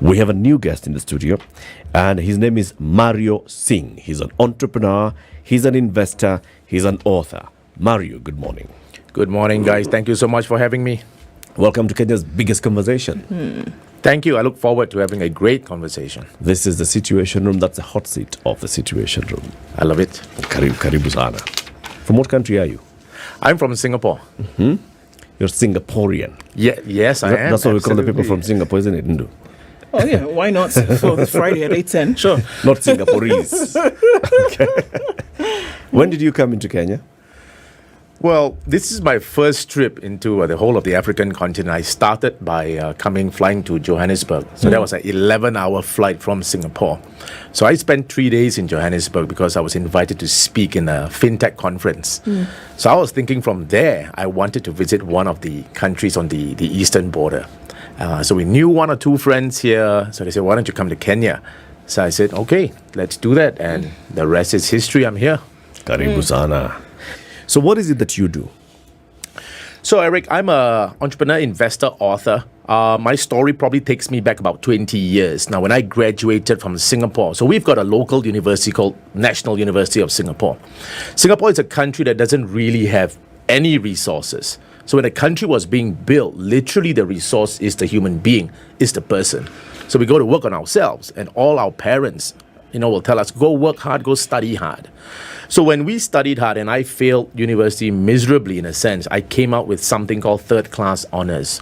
We have a new guest in the studio, and his name is Mario Singh. He's an entrepreneur, he's an investor, he's an author. Mario, good morning. Good morning, guys. Thank you so much for having me. Welcome to Kenya's biggest conversation. Thank you. I look forward to having a great conversation. This is the Situation Room. That's the hot seat of the Situation Room. I love it. Karibu sana. From what country are you? I'm from Singapore. You're Singaporean. Yes, I am. That's what we call the people from Singapore, isn't it, Ndu? Oh yeah, why not? For Friday at 8:10, sure. Not Singaporeese. Okay. When did you come into Kenya? Well, this is my first trip into the whole of the African continent. I started by flying to Johannesburg. So that was an 11-hour flight from Singapore. So I spent 3 days in Johannesburg because I was invited to speak in a fintech conference. So I was thinking from there, I wanted to visit one of the countries on the eastern border. So we knew one or two friends here. So they said, why don't you come to Kenya? So I said, okay, let's do that. And the rest is history. I'm here. Karibu sana. So what is it that you do? So Eric, I'm an entrepreneur, investor, author. My story probably takes me back about 20 years. Now, when I graduated from Singapore, so we've got a local university called National University of Singapore. Singapore is a country that doesn't really have any resources. So when a country was being built, literally the resource is the human being, is the person. So we go to work on ourselves, and all our parents, will tell us, go work hard, go study hard. So when we studied hard and I failed university miserably in a sense, I came out with something called third class honors.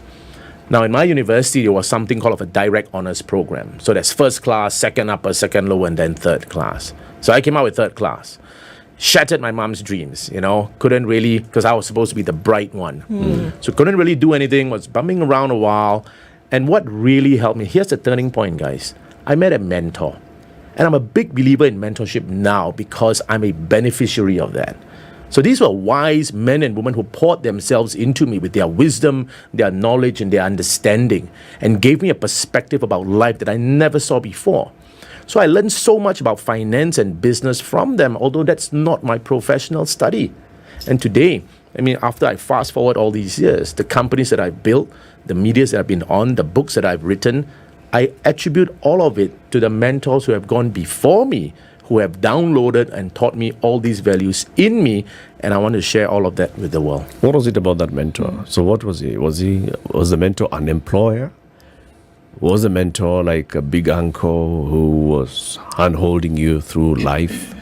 Now in my university, there was something called a direct honors program. So that's first class, second upper, second lower, and then third class. So I came out with third class. Shattered my mom's dreams, couldn't really, because I was supposed to be the bright one. So couldn't really do anything, was bumming around a while. And what really helped me, here's the turning point, guys. I met a mentor. And I'm a big believer in mentorship now because I'm a beneficiary of that. So these were wise men and women who poured themselves into me with their wisdom, their knowledge, and their understanding, and gave me a perspective about life that I never saw before. So I learned so much about finance and business from them, although that's not my professional study. And today, after I fast forward all these years, the companies that I've built, the medias that I've been on, the books that I've written, I attribute all of it to the mentors who have gone before me, who have downloaded and taught me all these values in me, and I want to share all of that with the world. What was it about that mentor? So what was he? Was the mentor an employer? Was the mentor like a big uncle who was hand-holding you through life?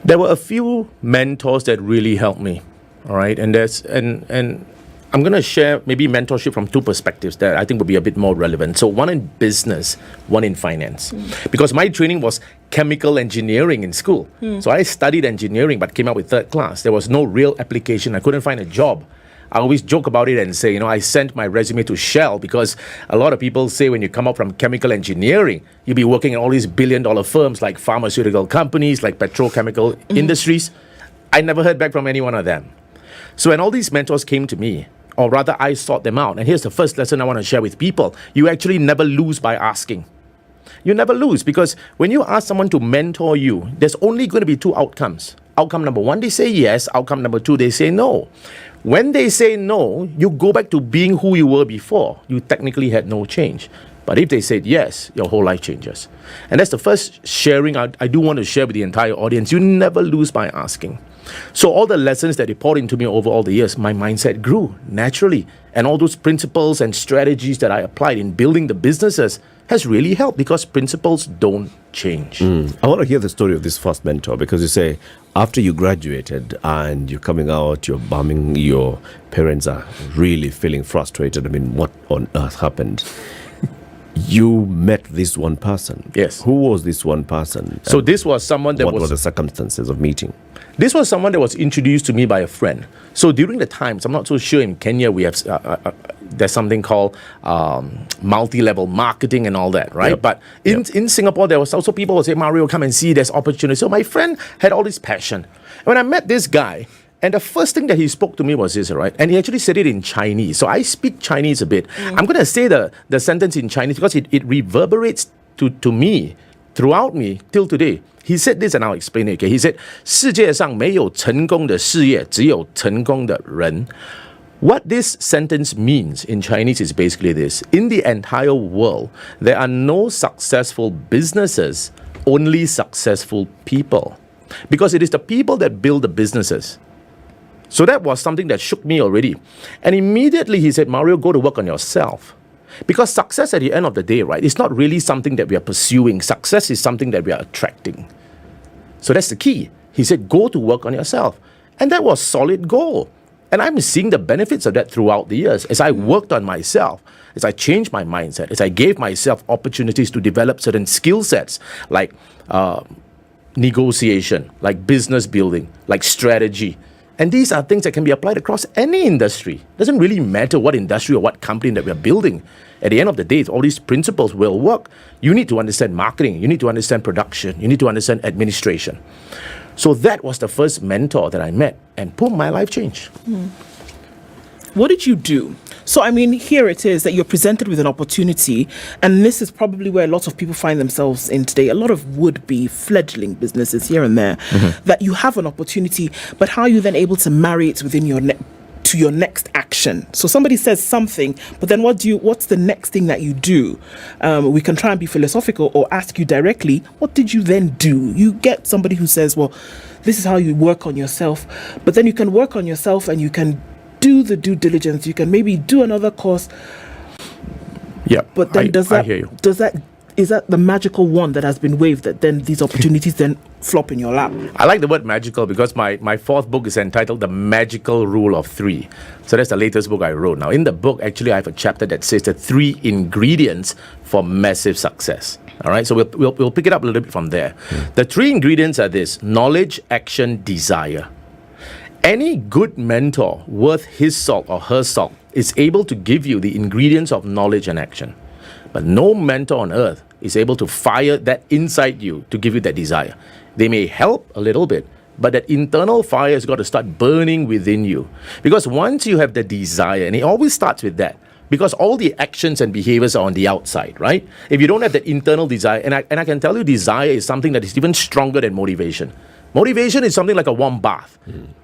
There were a few mentors that really helped me, all right? And I'm going to share maybe mentorship from two perspectives that I think will be a bit more relevant. So one in business, one in finance. Because my training was chemical engineering in school. So I studied engineering but came out with third class. There was no real application. I couldn't find a job. I always joke about it and say, I sent my resume to Shell because a lot of people say when you come out from chemical engineering, you'll be working in all these billion-dollar firms like pharmaceutical companies, like petrochemical industries. I never heard back from any one of them. So when all these mentors came to me, or rather I sought them out. And here's the first lesson I want to share with people. You actually never lose by asking. You never lose because when you ask someone to mentor you, there's only going to be two outcomes. Outcome number one, they say yes. Outcome number two, they say no. When they say no, you go back to being who you were before. You technically had no change. But if they said yes, your whole life changes. And that's the first sharing I do want to share with the entire audience. You never lose by asking. So all the lessons that they poured into me over all the years, my mindset grew naturally. And all those principles and strategies that I applied in building the businesses has really helped because principles don't change. I want to hear the story of this first mentor because you say after you graduated and you're coming out, you're bumming, your parents are really feeling frustrated. What on earth happened? You met this one person. Yes. Who was this one person? So this was someone that what were the circumstances of meeting? This was someone that was introduced to me by a friend. So during the times, I'm not so sure in Kenya we have, there's something called multi-level marketing and all that, right? Yep. But in Singapore, there was also people who say, Mario, come and see, there's opportunity. So my friend had all this passion. When I met this guy, and the first thing that he spoke to me was this, right? And he actually said it in Chinese. So I speak Chinese a bit. I'm going to say the sentence in Chinese because it reverberates to me, throughout me, till today. He said this and I'll explain it. Okay? He said, 世界上没有成功的事业，只有成功的人。What this sentence means in Chinese is basically this. In the entire world, there are no successful businesses, only successful people. Because it is the people that build the businesses. So that was something that shook me already. And immediately he said, Mario, go to work on yourself. Because success at the end of the day, right, it's not really something that we are pursuing. Success is something that we are attracting. So that's the key. He said, go to work on yourself. And that was a solid goal. And I'm seeing the benefits of that throughout the years. As I worked on myself, as I changed my mindset, as I gave myself opportunities to develop certain skill sets, like negotiation, like business building, like strategy. And these are things that can be applied across any industry. It doesn't really matter what industry or what company that we're building. At the end of the day, all these principles will work. You need to understand marketing. You need to understand production. You need to understand administration. So that was the first mentor that I met. And boom, my life changed. What did you do? So, I mean, here it is that you're presented with an opportunity, and this is probably where a lot of people find themselves in today. A lot of would-be fledgling businesses here and there, that you have an opportunity, but how are you then able to marry it within your to your next action? So somebody says something, but then what's the next thing that you do? We can try and be philosophical or ask you directly, what did you then do? You get somebody who says, well, this is how you work on yourself, but then you can work on yourself and you can do the due diligence. You can maybe do another course. Yeah, but then I hear you. Is that the magical wand that has been waved that then these opportunities then flop in your lap? I like the word magical because my fourth book is entitled The Magical Rule of Three. So that's the latest book I wrote. Now, in the book, actually, I have a chapter that says the 3 ingredients for massive success. All right, so we'll pick it up a little bit from there. The 3 ingredients are this: knowledge, action, desire. Any good mentor worth his salt or her salt is able to give you the ingredients of knowledge and action. But no mentor on earth is able to fire that inside you to give you that desire. They may help a little bit, but that internal fire has got to start burning within you. Because once you have the desire, and it always starts with that, because all the actions and behaviors are on the outside, right? If you don't have that internal desire, and I can tell you desire is something that is even stronger than motivation. Motivation is something like a warm bath.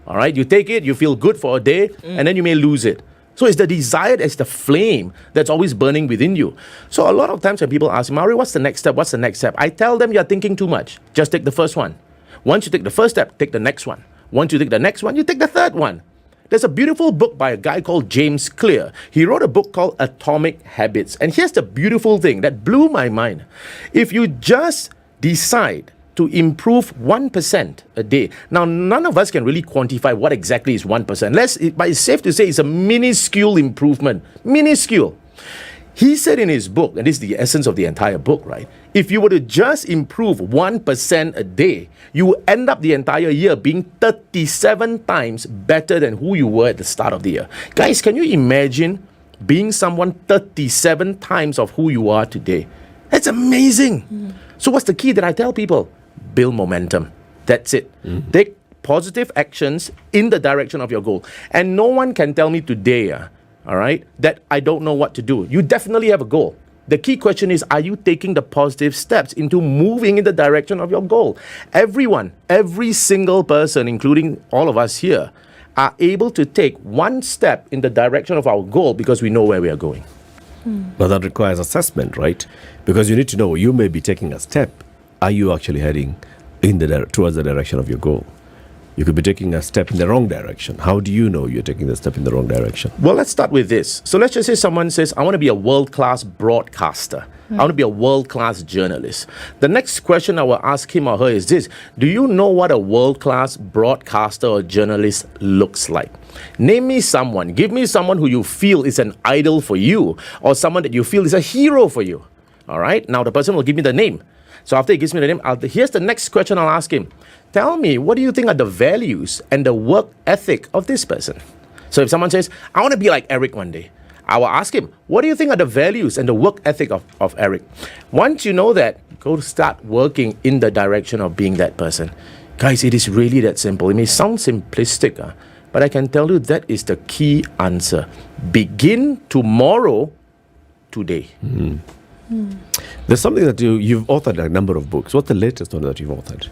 All right, you take it, you feel good for a day, and then you may lose it. So it's the desire that's the flame that's always burning within you. So a lot of times when people ask, Mario, what's the next step? What's the next step? I tell them you're thinking too much. Just take the first one. Once you take the first step, take the next one. Once you take the next one, you take the third one. There's a beautiful book by a guy called James Clear. He wrote a book called Atomic Habits. And here's the beautiful thing that blew my mind. If you just decide to improve 1% a day. Now, none of us can really quantify what exactly is 1%. But it's safe to say it's a minuscule improvement. Minuscule. He said in his book, and this is the essence of the entire book, right? If you were to just improve 1% a day, you will end up the entire year being 37 times better than who you were at the start of the year. Guys, can you imagine being someone 37 times of who you are today? That's amazing. So what's the key that I tell people? Build momentum. That's it. Take positive actions in the direction of your goal. And no one can tell me today, all right, that I don't know what to do. You definitely have a goal. The key question is, are you taking the positive steps into moving in the direction of your goal? Everyone, every single person, including all of us here, are able to take one step in the direction of our goal because we know where we are going. But that requires assessment, right? Because you need to know you may be taking a step. Are you actually heading towards the direction of your goal? You could be taking a step in the wrong direction. How do you know you're taking the step in the wrong direction? Well, let's start with this. So let's just say someone says, I want to be a world-class broadcaster. I want to be a world-class journalist. The next question I will ask him or her is this: do you know what a world-class broadcaster or journalist looks like? Name me someone. Give me someone who you feel is an idol for you, or someone that you feel is a hero for you. All right? Now the person will give me the name. So after he gives me the name, here's the next question I'll ask him. Tell me, what do you think are the values and the work ethic of this person? So if someone says, I want to be like Eric one day, I will ask him, what do you think are the values and the work ethic of Eric? Once you know that, go start working in the direction of being that person. Guys, it is really that simple. It may sound simplistic, but I can tell you that is the key answer. Begin tomorrow, today. There's something that you've authored a number of books. What's the latest one that you've authored?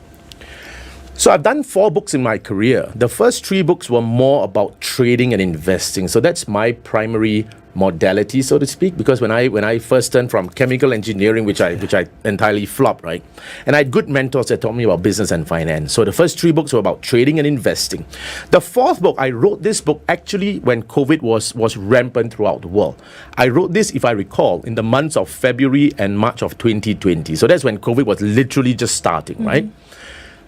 So I've done 4 books in my career. The first 3 books were more about trading and investing. So that's my primary modality, so to speak, because when I first turned from chemical engineering, which I entirely flopped, right? And I had good mentors that taught me about business and finance. So the first 3 books were about trading and investing. The 4th book, I wrote this book actually when COVID was rampant throughout the world. I wrote this, if I recall, in the months of February and March of 2020. So that's when COVID was literally just starting, right?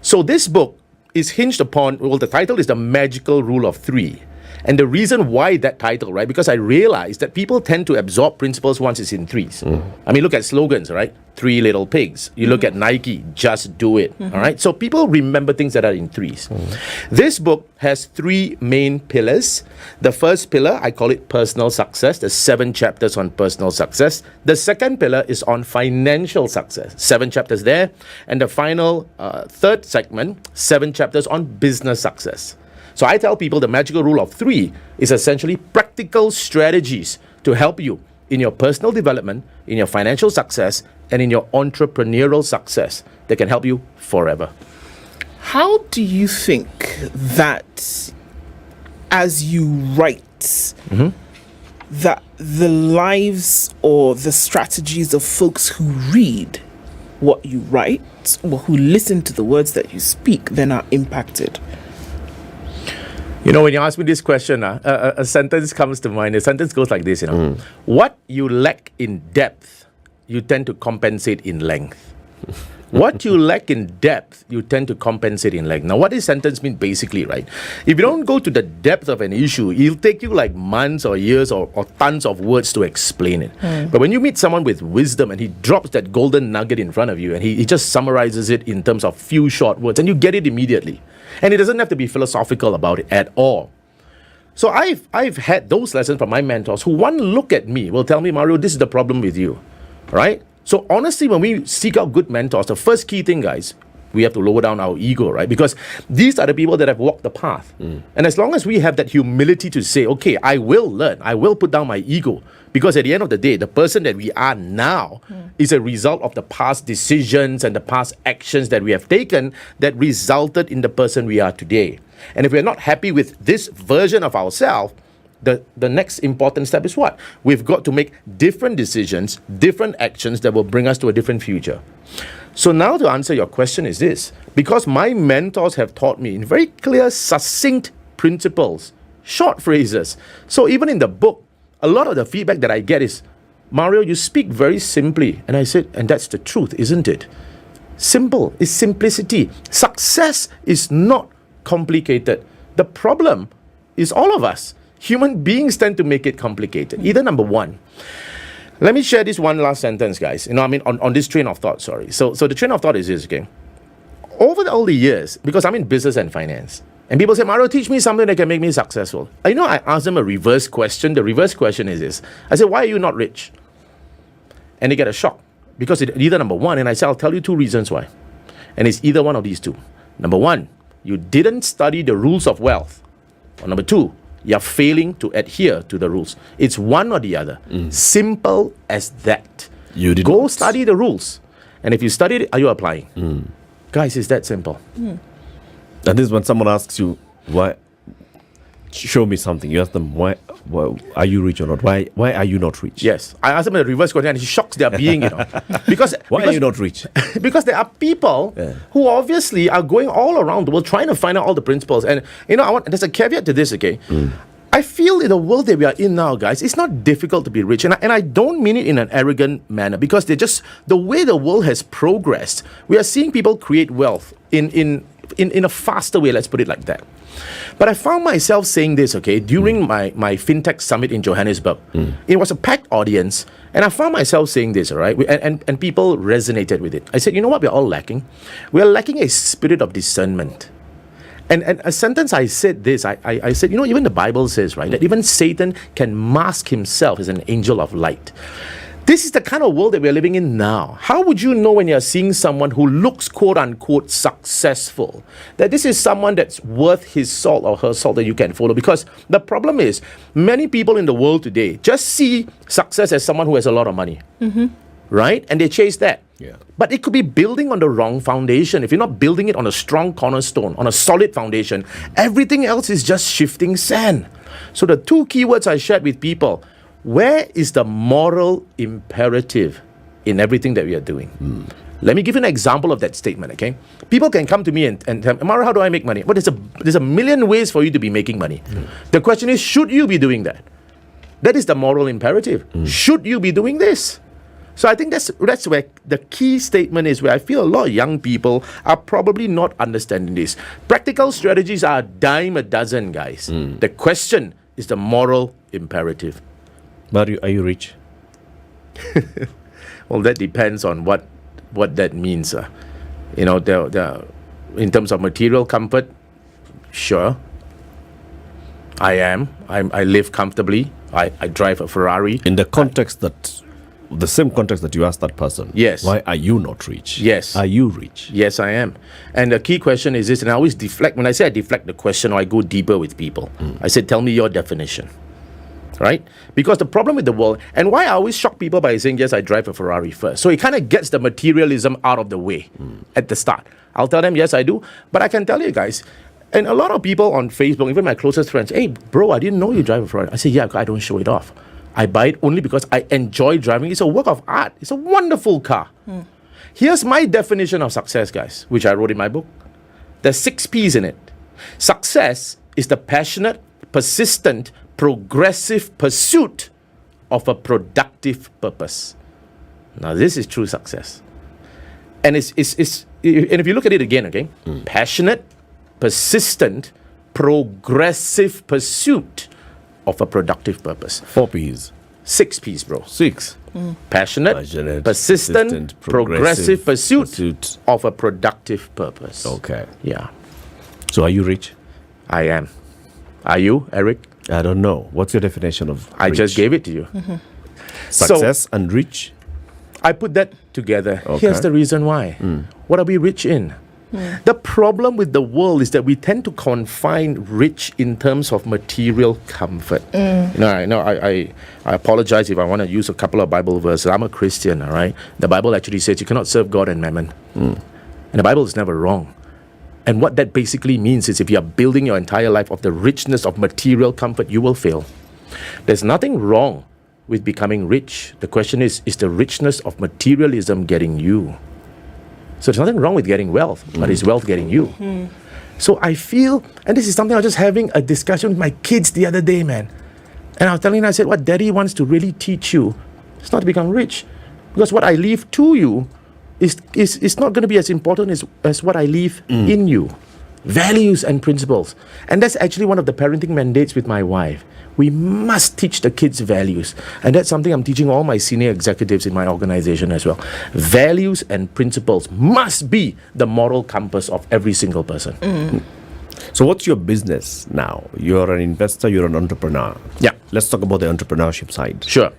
So this book is hinged upon, well, the title is The Magical Rule of 3. And the reason why that title, right? Because I realized that people tend to absorb principles once it's in threes. I mean, look at slogans, right? 3 little pigs. You look at Nike, just do it. All right. So people remember things that are in threes. This book has 3 main pillars. The first pillar, I call it personal success. There's 7 chapters on personal success. The second pillar is on financial success. 7 chapters there. And the final third segment, 7 chapters on business success. So I tell people the magical rule of 3 is essentially practical strategies to help you in your personal development, in your financial success, and in your entrepreneurial success that can help you forever. How do you think that as you write, that the lives or the strategies of folks who read what you write or who listen to the words that you speak then are impacted? You know, when you ask me this question, a sentence comes to mind. The sentence goes like this, What you lack in depth, you tend to compensate in length. What you lack in depth, you tend to compensate in length. Now, what this sentence means basically, right? If you don't go to the depth of an issue, it'll take you like months or years or tons of words to explain it. But when you meet someone with wisdom and he drops that golden nugget in front of you and he just summarizes it in terms of few short words and you get it immediately. And it doesn't have to be philosophical about it at all. So I've had those lessons from my mentors who one look at me will tell me, Mario, this is the problem with you, right? So honestly, when we seek out good mentors, the first key thing, guys, we have to lower down our ego, right? Because these are the people that have walked the path. And as long as we have that humility to say, okay, I will learn, I will put down my ego. Because at the end of the day, the person that we are now is a result of the past decisions and the past actions that we have taken that resulted in the person we are today. And if we're not happy with this version of ourselves, the next important step is what? We've got to make different decisions, different actions that will bring us to a different future. So now to answer your question is this. Because my mentors have taught me in very clear, succinct principles, short phrases. So even in the book, a lot of the feedback that I get is, Mario, you speak very simply. And I said, and that's the truth, isn't it? Simple is simplicity. Success is not complicated. The problem is all of us. Human beings tend to make it complicated. Either number one. Let me share this one last sentence, guys. On this train of thought, sorry. So the train of thought is this, okay? Over all the years, because I'm in business and finance, and people say, Mario, teach me something that can make me successful. I ask them a reverse question. The reverse question is this. I say, why are you not rich? And they get a shock. Because it's either number one, and I say, I'll tell you 2 reasons why. And it's either one of these 2. Number 1, you didn't study the rules of wealth. Or number 2, you're failing to adhere to the rules. It's one or the other. Simple as that. You did Go not study the rules. And if you studied it, are you applying? Guys, it's that simple. And this is when someone asks you, why? Show me something. You ask them, why are you rich or not? Why are you not rich? Yes. I ask them a reverse question and it shocks their being, Because Why are you not rich? Because there are people who obviously are going all around the world trying to find out all the principles. And, there's a caveat to this, okay? I feel in the world that we are in now, guys, it's not difficult to be rich. And I don't mean it in an arrogant manner because the way the world has progressed, we are seeing people create wealth in a faster way, let's put it like that. But I found myself saying this, okay, during my fintech summit in Johannesburg. It was a packed audience, and I found myself saying this, all right, and people resonated with it. I said, you know what we're all lacking? We're lacking a spirit of discernment. And a sentence I said this, I said, even the Bible says, right, that even Satan can mask himself as an angel of light. This is the kind of world that we're living in now. How would you know when you're seeing someone who looks quote-unquote successful, that this is someone that's worth his salt or her salt that you can follow? Because the problem is, many people in the world today just see success as someone who has a lot of money, right? And they chase that. Yeah. But it could be building on the wrong foundation. If you're not building it on a strong cornerstone, on a solid foundation, everything else is just shifting sand. So the two keywords I shared with people, where is the moral imperative in everything that we are doing? Let me give you an example of that statement, okay? People can come to me and tell me, Amara, how do I make money? Well, there's a million ways for you to be making money. The question is, should you be doing that? That is the moral imperative. Should you be doing this? So I think that's where the key statement is, where I feel a lot of young people are probably not understanding this. Practical strategies are a dime a dozen, guys. The question is the moral imperative. But are you rich? Well, that depends on what that means. You know, in terms of material comfort, sure. I am. I live comfortably. I drive a Ferrari. In the same context that you asked that person. Yes. Why are you not rich? Yes. Are you rich? Yes, I am. And the key question is this, and I always deflect. When I say I deflect the question, or I go deeper with people. I said, tell me your definition. Right? Because the problem with the world, and why I always shock people by saying, yes, I drive a Ferrari first. So it kind of gets the materialism out of the way at the start. I'll tell them, yes, I do. But I can tell you guys, and a lot of people on Facebook, even my closest friends, hey, bro, I didn't know you drive a Ferrari. I say, yeah, I don't show it off. I buy it only because I enjoy driving. It's a work of art. It's a wonderful car. Here's my definition of success, guys, which I wrote in my book. There's 6 P's in it. Success is the passionate, persistent, progressive pursuit of a productive purpose. Now, this is true success. And and if you look at it again, okay, passionate, persistent, progressive pursuit of a productive purpose. 4 P's. 6 P's, bro. 6. Passionate, persistent, progressive pursuit of a productive purpose. Okay. Yeah. So are you rich? I am. Are you, Eric? I don't know. What's your definition of I rich? just gave it to you. Success and rich? I put that together. Okay. Here's the reason why. What are we rich in? The problem with the world is that we tend to confine rich in terms of material comfort. I apologize if I want to use a couple of Bible verses. I'm a Christian, all right? The Bible actually says you cannot serve God and mammon. And the Bible is never wrong. And what that basically means is if you are building your entire life of the richness of material comfort, you will fail. There's nothing wrong with becoming rich. The question is the richness of materialism getting you? So there's nothing wrong with getting wealth, but is wealth getting you? So I feel, and this is something I was just having a discussion with my kids the other day, man. And I was telling them, I said, what Daddy wants to really teach you is not to become rich. Because what I leave to you is not going to be as important as what I leave in you. Values and principles. And that's actually one of the parenting mandates with my wife. We must teach the kids values. And that's something I'm teaching all my senior executives in my organization as well. Values and principles must be the moral compass of every single person. So what's your business now? You're an investor, you're an entrepreneur. Yeah. Let's talk about the entrepreneurship side. Sure.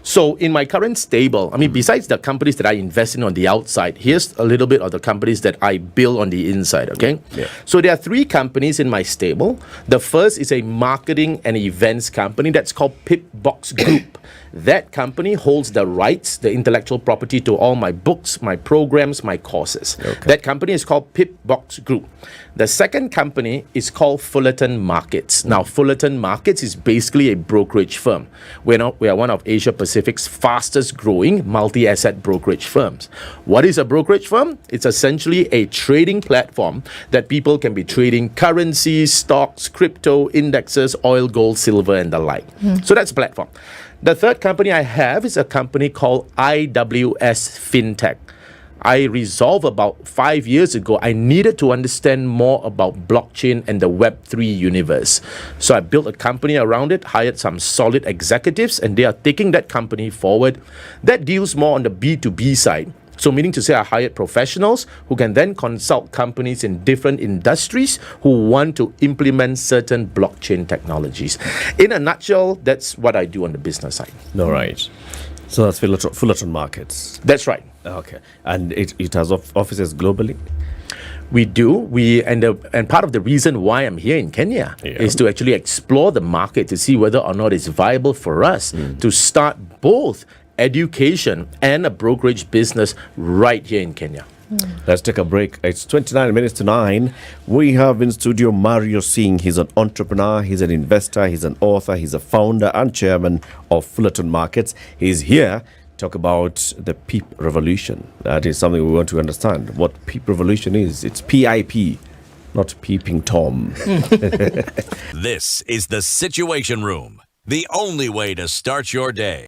So in my current stable, I mean, besides the companies that I invest in on the outside, here's a little bit of the companies that I build on the inside, okay? Yeah. So there are 3 companies in my stable. The first is a marketing and events company that's called Pipbox Group. That company holds the rights, the intellectual property to all my books, my programs, my courses. Okay. That company is called Pipbox Group. The second company is called Fullerton Markets. Now, Fullerton Markets is basically a brokerage firm. We are one of Asia Pacific's fastest growing multi-asset brokerage firms. What is a brokerage firm? It's essentially a trading platform that people can be trading currencies, stocks, crypto, indexes, oil, gold, silver, and the like. So that's a platform. The third company I have is a company called IWS FinTech. I resolved about 5 years ago, I needed to understand more about blockchain and the Web3 universe. So I built a company around it, hired some solid executives, and they are taking that company forward. That deals more on the B2B side. So meaning to say I hired professionals who can then consult companies in different industries who want to implement certain blockchain technologies. In a nutshell, that's what I do on the business side. All right. So that's Fullerton Markets. That's right. Okay. And it has offices globally? We do. And part of the reason why I'm here in Kenya is to actually explore the market to see whether or not it's viable for us to start both education, and a brokerage business right here in Kenya. Let's take a break. It's 29 minutes to 9. We have in studio Mario Singh. He's an entrepreneur, he's an investor, he's an author, he's a founder and chairman of Fullerton Markets. He's here to talk about the PEEP revolution. That is something we want to understand. What PEEP revolution is. It's PIP, not Peeping Tom. This is the Situation Room, the only way to start your day.